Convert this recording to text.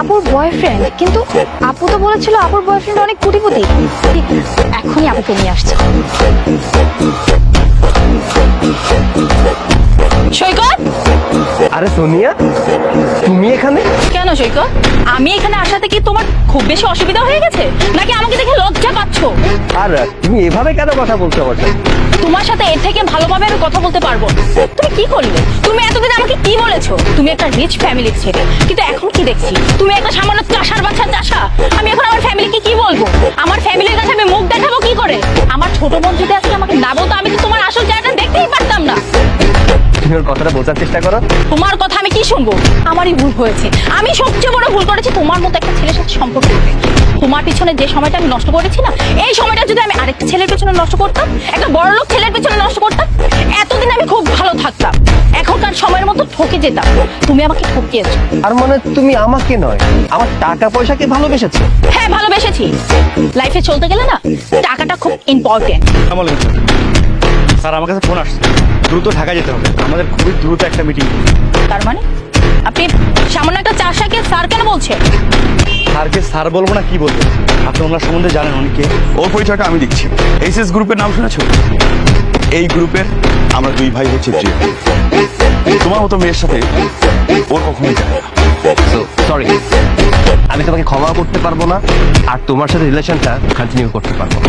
আপুর বয়ফ্রেন্ড, কিন্তু আপু তো বলেছিল আপুর বয়ফ্রেন্ড অনেক কোটিপতি। এখনই আপুকে নিয়ে আসছে। সৈকত, আরে সোনিয়া, তুমি এখানে? কেন সৈকত? আমি এখানে আসাতে কি তোমার খুব বেশি অসুবিধা হয়ে গেছে, নাকি আমাকে দেখে লজ্জা পাচ্ছ? আর তুমি এভাবে কেন কথা বলছো আমার সাথে? তোমার সাথে এর থেকে ভালোভাবে আমি কথা বলতে পারবো। তুমি কি করলে? তুমি এতদিন আমাকে কি বলেছো? তুমি একটা রিচ ফ্যামিলির ছেলে, কিন্তু এখন কি দেখছি তুমি একটা সামান্য চাষার বাচ্চার চাষা। আমি এখন আমার ফ্যামিলিকে কি বলবো? আমার ফ্যামিলির কাছে আমি মুখ দেখাবো কি করে? আমার ছোট বোন যদি আজকে আমাকে না বলতো, আমি তো তোমার আসল চেহারাটা দেখতেই পারতাম না। তুমি ওর কথাটা বোঝার চেষ্টা করো। তোমার কথা আমি কি শুনবো? আমারই ভুল হয়েছে। আমি সবচেয়ে বড় ভুল করেছি তোমার মতো একটা ছেলের সাথে সম্পর্ক করে। তোমার পিছনে যে সময়টা আমি নষ্ট করেছি না, এই সময়টা যদি আমি আরেকটা ছেলের পেছনে নষ্ট করতাম, একটা বড়লোক ছেলের পেছনে নষ্ট করতাম, এতদিন আমি খুব ভালো থাকতাম। এখনকার সময়ের মতো ঠকে যেতাম। তুমি আমাকে ঠকিয়েছো। আর মানে তুমি আমাকে নয়, আমার টাকা পয়সাকে ভালোবেসেছো। হ্যাঁ, ভালোবেসেছি। লাইফে চলতে গেলে না, টাকাটা খুব ইম্পর্টেন্ট। স্যার, আমার কাছে ফোন আসছে, দ্রুত ঢাকা যেতে হবে, আমাদের খুবই দ্রুত একটা মিটিং। তার মানে আপনি সামান্য একটা চাষাকে স্যার কেন বলছেন? স্যারকে স্যার বলবো না কি বলবো? আপনি ওনার সম্বন্ধে জানেন অনেকে। ওর পরিচয়টা আমি দিচ্ছি। এইচএস গ্রুপের নাম শুনেছো? এই গ্রুপের আমরা দুই ভাই হচ্ছে যে তোমার মতো মেয়ের সাথে ওর কখনোই যায় না। সরি, আমি তোমাকে ক্ষমা করতে পারবো না, আর তোমার সাথে রিলেশনটা কন্টিনিউ করতে পারবো না।